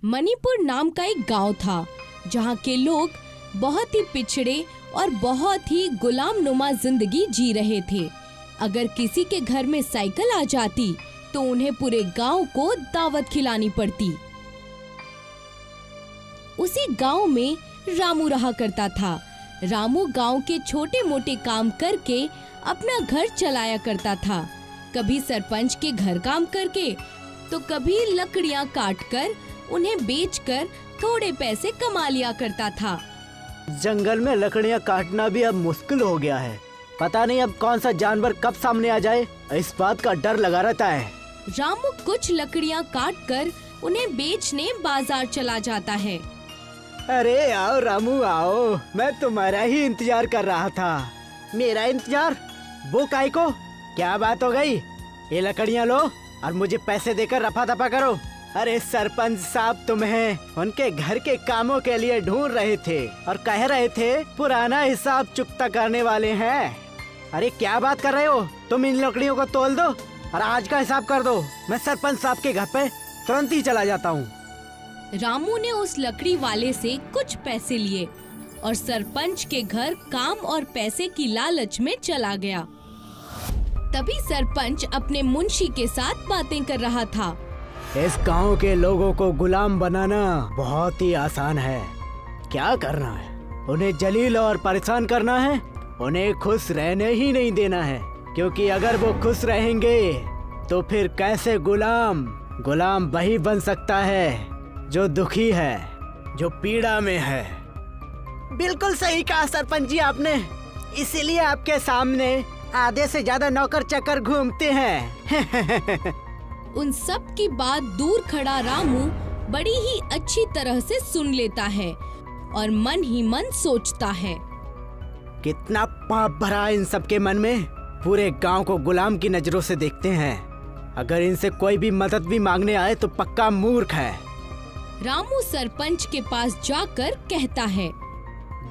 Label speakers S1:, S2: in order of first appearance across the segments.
S1: मणिपुर नाम का एक गांव था जहां के लोग बहुत ही पिछड़े और बहुत ही गुलामनुमा जिंदगी जी रहे थे। अगर किसी के घर में साइकिल आ जाती तो उन्हें पूरे गांव को दावत खिलानी पड़ती। उसी गांव में रामू रहा करता था। रामू गांव के छोटे मोटे काम करके अपना घर चलाया करता था। कभी सरपंच के घर काम करके तो कभी लकड़ियां काटकर उन्हें बेचकर थोड़े पैसे कमा लिया करता था।
S2: जंगल में लकड़ियां काटना भी अब मुश्किल हो गया है। पता नहीं अब कौन सा जानवर कब सामने आ जाए, इस बात का डर लगा रहता है।
S1: रामू कुछ लकड़ियां काटकर उन्हें बेचने बाजार चला जाता है।
S2: अरे आओ रामू आओ, मैं तुम्हारा ही इंतजार कर रहा था। मेरा इंतजार? वो काहे को? क्या बात हो गई? ये लकड़ियां लो और मुझे पैसे देकर रफा दफा करो। अरे सरपंच साहब तुम्हें उनके घर के कामों के लिए ढूंढ रहे थे और कह रहे थे पुराना हिसाब चुकता करने वाले हैं। अरे क्या बात कर रहे हो? तुम इन लकड़ियों को तोल दो और आज का हिसाब कर दो। मैं सरपंच साहब के घर पे तुरंत ही चला जाता हूँ।
S1: रामू ने उस लकड़ी वाले से कुछ पैसे लिए और सरपंच के घर काम और पैसे की लालच में चला गया। तभी सरपंच अपने मुंशी के साथ बातें कर रहा था।
S2: इस गांव के लोगों को गुलाम बनाना बहुत ही आसान है। क्या करना है? उन्हें जलील और परेशान करना है। उन्हें खुश रहने ही नहीं देना है, क्योंकि अगर वो खुश रहेंगे तो फिर कैसे गुलाम वही बन सकता है जो दुखी है, जो पीड़ा में है। बिल्कुल सही कहा सरपंच जी आपने। इसीलिए आपके सामने आधे से ज्यादा नौकर चाकर घूमते हैं।
S1: उन सब की बात दूर खड़ा रामू बड़ी ही अच्छी तरह से सुन लेता है और मन ही मन सोचता है,
S2: कितना पाप भरा इन सब के मन में। पूरे गांव को गुलाम की नजरों से देखते हैं। अगर इनसे कोई भी मदद भी मांगने आए तो पक्का मूर्ख है।
S1: रामू सरपंच के पास जाकर कहता है,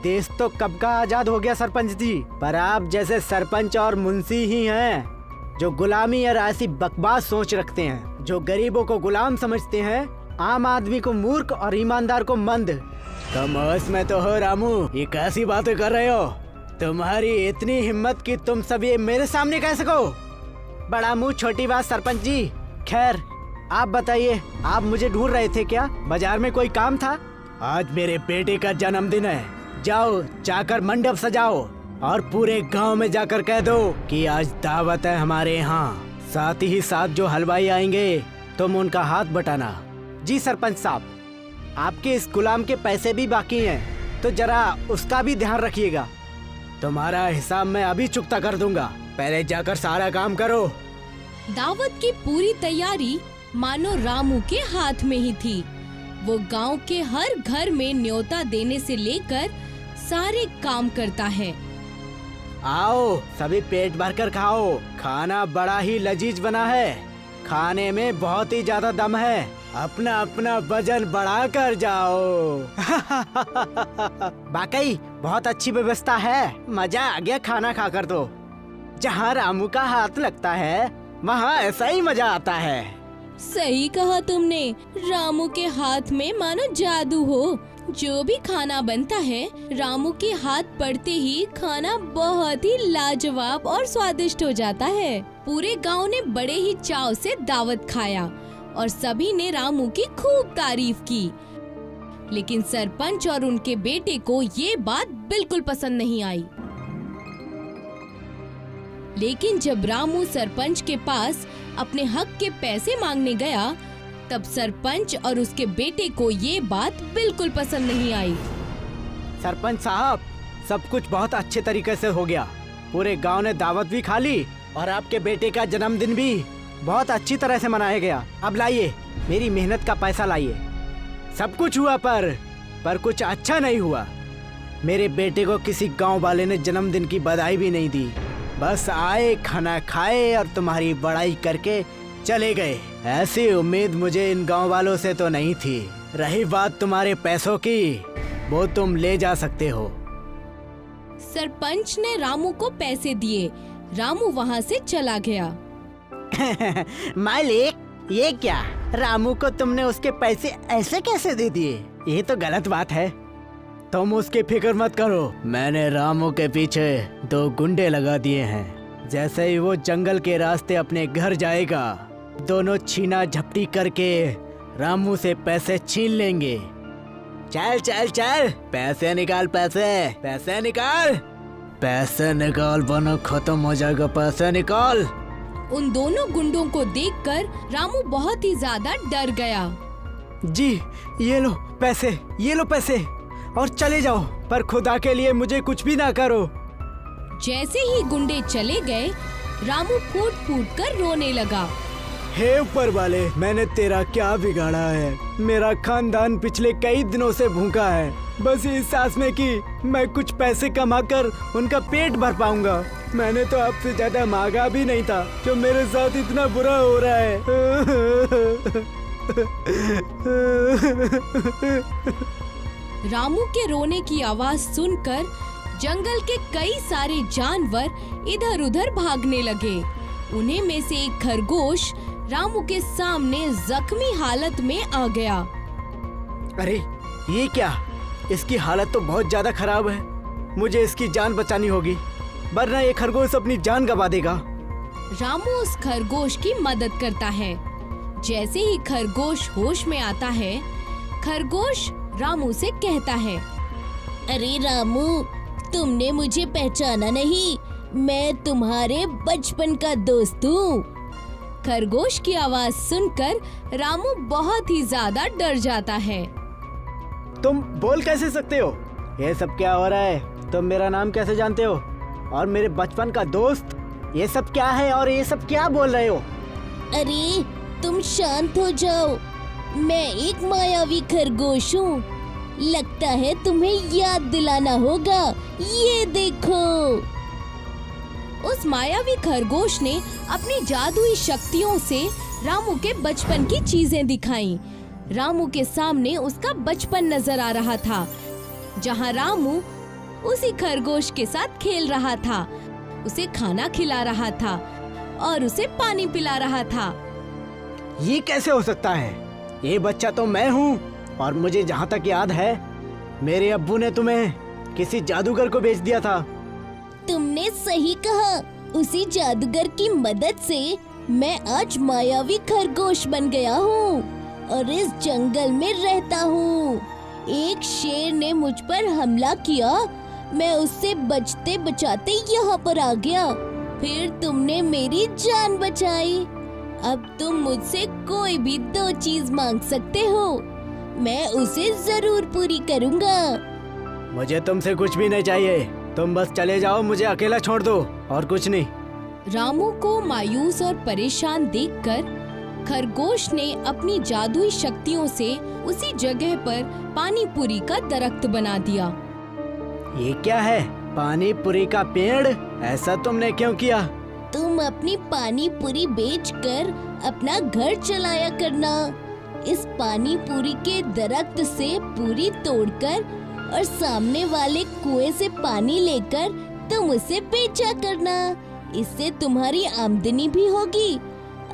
S2: देश तो कब का आजाद हो गया सरपंच जी, पर आप जैसे सरपंच और मुंशी ही हैं जो गुलामी और ऐसी बकवास सोच रखते हैं, जो गरीबों को गुलाम समझते हैं, आम आदमी को मूर्ख और ईमानदार को मंद। तुम होश में तो हो रामू, ये कैसी बातें कर रहे हो? तुम्हारी इतनी हिम्मत कि तुम सब ये मेरे सामने कह सको? बड़ा मुंह छोटी बात सरपंच जी। खैर आप बताइए, आप मुझे ढूंढ रहे थे क्या? बाजार में कोई काम था? आज मेरे बेटे का जन्मदिन है, जाओ जाकर मंडप सजाओ और पूरे गांव में जाकर कह दो कि आज दावत है हमारे यहाँ। साथ ही साथ जो हलवाई आएंगे तुम उनका हाथ बटाना। जी सरपंच साहब, आपके इस गुलाम के पैसे भी बाकी हैं, तो जरा उसका भी ध्यान रखिएगा। तुम्हारा हिसाब मैं अभी चुकता कर दूंगा, पहले जाकर सारा काम करो।
S1: दावत की पूरी तैयारी मानो रामू के हाथ में ही थी। वो गांव के हर घर में न्योता देने से लेकर सारे काम करता है।
S2: आओ सभी पेट भरकर खाओ, खाना बड़ा ही लजीज बना है, खाने में बहुत ही ज्यादा दम है। अपना अपना वजन बढ़ा कर जाओ। वाकई बहुत अच्छी व्यवस्था है, मजा आ गया खाना खाकर तो। जहाँ रामू का हाथ लगता है वहाँ ऐसा ही मजा आता है।
S1: सही कहा तुमने, रामू के हाथ में मानो जादू हो। जो भी खाना बनता है रामू के हाथ पड़ते ही खाना बहुत ही लाजवाब और स्वादिष्ट हो जाता है। पूरे गांव ने बड़े ही चाव से दावत खाया और सभी ने रामू की खूब तारीफ की। लेकिन सरपंच और उनके बेटे को ये बात बिल्कुल पसंद नहीं आई। लेकिन जब रामू सरपंच के पास अपने हक के पैसे मांगने गया, तब सरपंच और उसके बेटे को ये बात बिल्कुल पसंद नहीं आई।
S2: सरपंच साहब, सब कुछ बहुत अच्छे तरीके से हो गया। पूरे गांव ने दावत भी खा ली और आपके बेटे का जन्मदिन भी बहुत अच्छी तरह से मनाया गया। अब लाइए, मेरी मेहनत का पैसा लाइए। सब कुछ हुआ पर कुछ अच्छा नहीं हुआ। मेरे बेटे को किसी गांव वाले ने जन्मदिन की बधाई भी नहीं दी। बस आए, खाना खाए और तुम्हारी बड़ाई करके चले गए। ऐसी उम्मीद मुझे इन गांव वालों से तो नहीं थी। रही बात तुम्हारे पैसों की, वो तुम ले जा सकते हो।
S1: सरपंच ने रामू को पैसे दिए। रामू वहाँ से चला गया।
S2: मालिक, ये क्या, रामू को तुमने उसके पैसे ऐसे कैसे दे दिए? ये तो गलत बात है। तुम उसकी फिक्र मत करो, मैंने रामू के पीछे 2 गुंडे लगा दिए हैं। जैसे ही वो जंगल के रास्ते अपने घर जाएगा, दोनों छीना झपटी करके रामू से पैसे छीन लेंगे। चल चल चल, पैसे निकाल, पैसे निकाल, पैसे निकाल वरना खत्म हो जाएगा, पैसे निकाल।
S1: उन दोनों गुंडों को देखकर रामू बहुत ही ज्यादा डर गया।
S2: जी ये लो पैसे और चले जाओ, पर खुदा के लिए मुझे कुछ भी ना करो।
S1: जैसे ही गुंडे चले गए, रामू फूट फूट कर रोने लगा।
S2: हे ऊपर वाले, मैंने तेरा क्या बिगाड़ा है? मेरा खानदान पिछले कई दिनों से भूखा है, बस इस आस में कि मैं कुछ पैसे कमाकर उनका पेट भर पाऊंगा। मैंने तो आपसे ज्यादा मांगा भी नहीं था, जो मेरे साथ इतना बुरा हो रहा है।
S1: रामू के रोने की आवाज सुनकर जंगल के कई सारे जानवर इधर उधर भागने लगे। उन्हें में से एक खरगोश रामू के सामने जख्मी हालत में आ गया।
S2: अरे ये क्या, इसकी हालत तो बहुत ज्यादा खराब है। मुझे इसकी जान बचानी होगी, वरना ये खरगोश अपनी जान गंवा देगा।
S1: रामू उस खरगोश की मदद करता है। जैसे ही खरगोश होश में आता है, खरगोश रामू से कहता है, अरे रामू, तुमने मुझे पहचाना नहीं, मैं तुम्हारे बचपन का दोस्त हूँ। खरगोश की आवाज सुनकर रामू बहुत ही ज्यादा डर जाता है।
S2: तुम बोल कैसे सकते हो? ये सब क्या हो रहा है? तुम मेरा नाम कैसे जानते हो? और मेरे बचपन का दोस्त? ये सब क्या है और ये सब क्या बोल रहे हो?
S1: अरे तुम शांत हो जाओ, मैं एक मायावी खरगोश हूँ। लगता है तुम्हें याद दिलाना होगा, ये देखो। उस मायावी खरगोश ने अपनी जादुई शक्तियों से रामू के बचपन की चीजें दिखाईं। रामू के सामने उसका बचपन नजर आ रहा था, जहाँ रामू उसी खरगोश के साथ खेल रहा था, उसे खाना खिला रहा था और उसे पानी पिला रहा था।
S2: ये कैसे हो सकता है? ये बच्चा तो मैं हूँ, और मुझे जहाँ तक याद है, मेरे अब्बू ने तुम्हें किसी जादूगर को बेच दिया था।
S1: तुमने सही कहा, उसी जादूगर की मदद से मैं आज मायावी खरगोश बन गया हूँ और इस जंगल में रहता हूँ। एक शेर ने मुझ पर हमला किया, मैं उससे बचते बचाते यहाँ पर आ गया, फिर तुमने मेरी जान बचाई। अब तुम मुझसे कोई भी 2 चीज मांग सकते हो, मैं उसे जरूर पूरी करूँगा।
S2: मुझे तुमसे कुछ भी नहीं चाहिए, तुम बस चले जाओ, मुझे अकेला छोड़ दो, और कुछ नहीं।
S1: रामू को मायूस और परेशान देखकर खरगोश ने अपनी जादुई शक्तियों से उसी जगह पर पानी पूरी का दरख्त बना दिया।
S2: ये क्या है? पानी पूरी का पेड़? ऐसा तुमने क्यों किया?
S1: तुम अपनी पानी पूरी बेचकर अपना घर चलाया करना। इस पानी पूरी के दरख्त से पूरी तोड़कर और सामने वाले कुएं से पानी लेकर तुम उसे बेचा करना। इससे तुम्हारी आमदनी भी होगी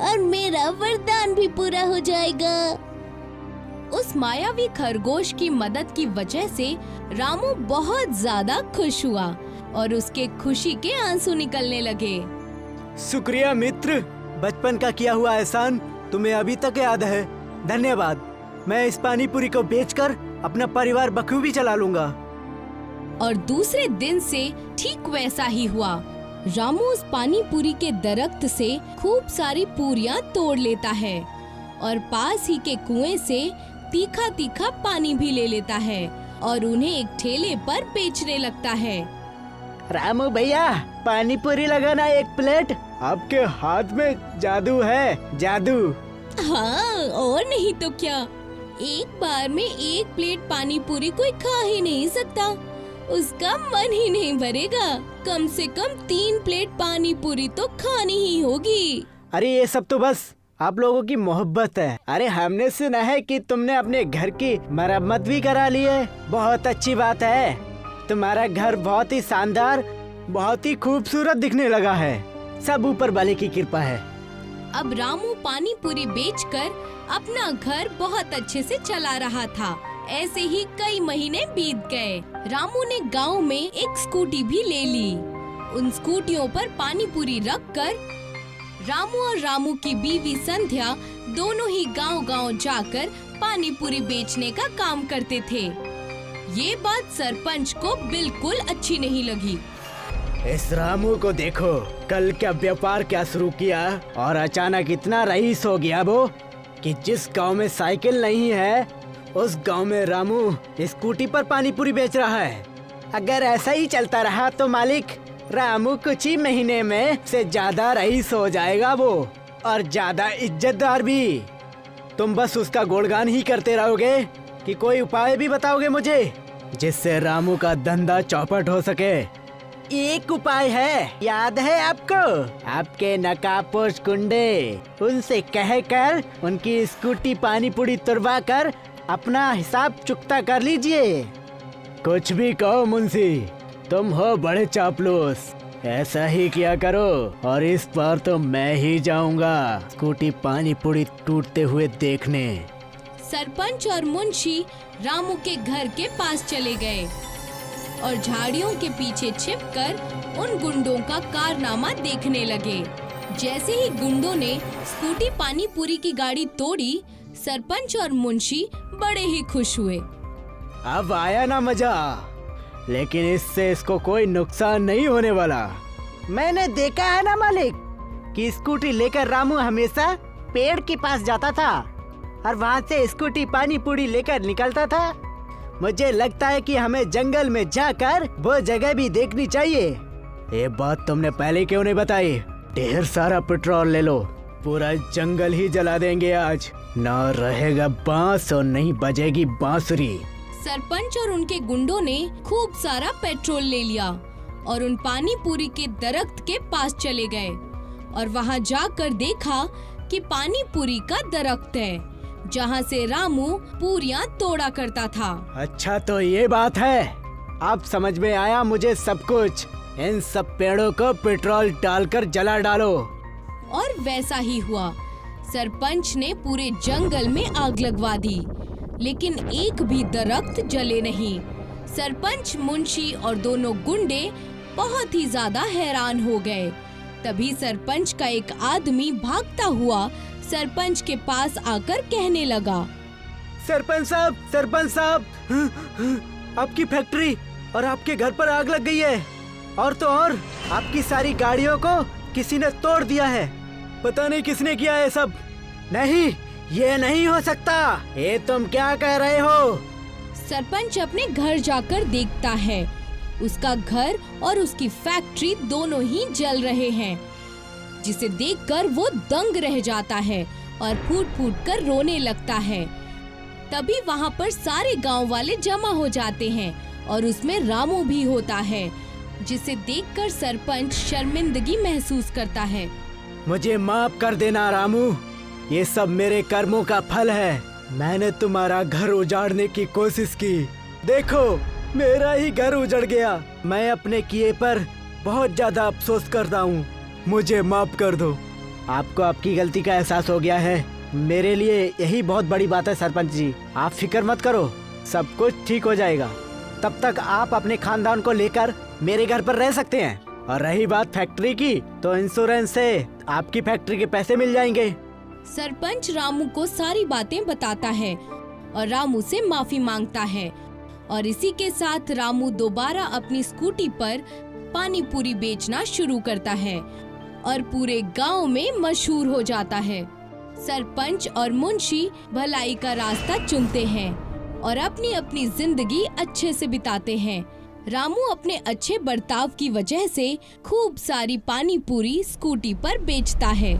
S1: और मेरा वरदान भी पूरा हो जाएगा। उस मायावी खरगोश की मदद की वजह से रामू बहुत ज्यादा खुश हुआ और उसके खुशी के आंसू निकलने लगे।
S2: शुक्रिया मित्र, बचपन का किया हुआ एहसान तुम्हें अभी तक याद है, धन्यवाद। मैं इस पानी पूरी को बेचकर अपना परिवार बखूबी चला लूंगा।
S1: और दूसरे दिन से ठीक वैसा ही हुआ। रामू उस पानी पूरी के दरख्त से खूब सारी पूरियां तोड़ लेता है और पास ही के कुएं से तीखा तीखा पानी भी ले लेता है और उन्हें एक ठेले पर बेचने लगता है।
S2: रामू भैया, पानी पूरी लगाना 1 प्लेट। आपके हाथ में जादू है, जादू।
S1: हाँ, और नहीं तो क्या। एक बार में 1 प्लेट पानी पूरी कोई खा ही नहीं सकता, उसका मन ही नहीं भरेगा। कम से कम 3 प्लेट पानी पूरी तो खानी ही होगी।
S2: अरे ये सब तो बस आप लोगों की मोहब्बत है। अरे हमने सुना है कि तुमने अपने घर की मरम्मत भी करा ली है, बहुत अच्छी बात है। तुम्हारा घर बहुत ही शानदार, बहुत ही खूबसूरत दिखने लगा है। सब ऊपर वाले की कृपा है।
S1: अब रामू पानी पूरी बेचकर अपना घर बहुत अच्छे से चला रहा था। ऐसे ही कई महीने बीत गए। रामू ने गांव में एक स्कूटी भी ले ली। उन स्कूटियों पर पानी पूरी रखकर रामू और रामू की बीवी संध्या दोनों ही गांव-गांव जाकर पानी पूरी बेचने का काम करते थे। ये बात सरपंच को बिल्कुल अच्छी नहीं लगी।
S2: इस रामू को देखो, कल क्या व्यापार क्या शुरू किया और अचानक इतना रईस हो गया वो कि जिस गांव में साइकिल नहीं है उस गांव में रामू स्कूटी पर पानी पूरी बेच रहा है। अगर ऐसा ही चलता रहा तो मालिक, रामू कुछ ही महीने में से ज्यादा रईस हो जाएगा वो, और ज्यादा इज्जतदार भी। तुम बस उसका गुणगान ही करते रहोगे कि कोई उपाय भी बताओगे मुझे जिससे रामू का धंधा चौपट हो सके। एक उपाय है, याद है आपको? आपके नकाबपोश गुंडे, उनसे कहकर उनकी स्कूटी पानी पूरी तुड़वा कर अपना हिसाब चुकता कर लीजिए। कुछ भी कहो मुंशी, तुम हो बड़े चापलूस। ऐसा ही किया करो और इस बार तो मैं ही जाऊंगा स्कूटी पानी पूरी टूटते हुए देखने।
S1: सरपंच और मुंशी रामू के घर के पास चले गए और झाड़ियों के पीछे छिपकर उन गुंडों का कारनामा देखने लगे। जैसे ही गुंडों ने स्कूटी पानी पूरी की गाड़ी तोड़ी, सरपंच और मुंशी बड़े ही खुश हुए।
S2: अब आया ना मजा, लेकिन इससे इसको कोई नुकसान नहीं होने वाला। मैंने देखा है ना मालिक कि स्कूटी लेकर रामू हमेशा पेड़ के पास जाता था और वहाँ से स्कूटी पानी पूरी लेकर निकलता था। मुझे लगता है कि हमें जंगल में जाकर वो जगह भी देखनी चाहिए। ये बात तुमने पहले क्यों नहीं बताई? ढेर सारा पेट्रोल ले लो, पूरा जंगल ही जला देंगे आज। ना रहेगा बांस और नहीं बजेगी बांसुरी।
S1: सरपंच और उनके गुंडों ने खूब सारा पेट्रोल ले लिया और उन पानी पूरी के दरख्त के पास चले गए और वहाँ जाकर देखा कि पानी पूरी का दरख्त है जहाँ से रामू पूरियाँ तोड़ा करता था।
S2: अच्छा तो ये बात है, अब समझ में आया मुझे सब कुछ। इन सब पेड़ों को पेट्रोल डालकर जला डालो।
S1: और वैसा ही हुआ। सरपंच ने पूरे जंगल में आग लगवा दी, लेकिन एक भी दरख्त जले नहीं। सरपंच, मुंशी और दोनों गुंडे बहुत ही ज्यादा हैरान हो गए। तभी सरपंच का एक आदमी भागता हुआ सरपंच के पास आकर कहने लगा,
S2: सरपंच साहब, आपकी फैक्ट्री और आपके घर पर आग लग गई है, और तो और आपकी सारी गाड़ियों को किसी ने तोड़ दिया है। पता नहीं किसने किया है सब। नहीं, ये नहीं हो सकता। ये तुम क्या कह रहे हो?
S1: सरपंच अपने घर जाकर देखता है, उसका घर और उसकी फैक्ट्री दोनों ही जल रहे हैं, जिसे देखकर वो दंग रह जाता है और फूट-फूट कर रोने लगता है। तभी वहाँ पर सारे गांव वाले जमा हो जाते हैं और उसमें रामू भी होता है, जिसे देखकर सरपंच शर्मिंदगी महसूस करता है।
S2: मुझे माफ कर देना रामू, ये सब मेरे कर्मों का फल है। मैंने तुम्हारा घर उजाड़ने की कोशिश की, देखो मेरा ही घर उजड़ गया। मैं अपने किए पर बहुत ज्यादा अफसोस करता हूँ, मुझे माफ कर दो। आपको आपकी गलती का एहसास हो गया है, मेरे लिए यही बहुत बड़ी बात है सरपंच जी। आप फिक्र मत करो, सब कुछ ठीक हो जाएगा। तब तक आप अपने खानदान को लेकर मेरे घर पर रह सकते हैं। और रही बात फैक्ट्री की, तो इंश्योरेंस से आपकी फैक्ट्री के पैसे मिल जाएंगे।
S1: सरपंच रामू को सारी बातें बताता है और रामू से माफी मांगता है, और इसी के साथ रामू दोबारा अपनी स्कूटी पर पानी पूरी बेचना शुरू करता है और पूरे गांव में मशहूर हो जाता है। सरपंच और मुंशी भलाई का रास्ता चुनते हैं और अपनी अपनी जिंदगी अच्छे से बिताते हैं। रामू अपने अच्छे बर्ताव की वजह से खूब सारी पानी पूरी स्कूटी पर बेचता है।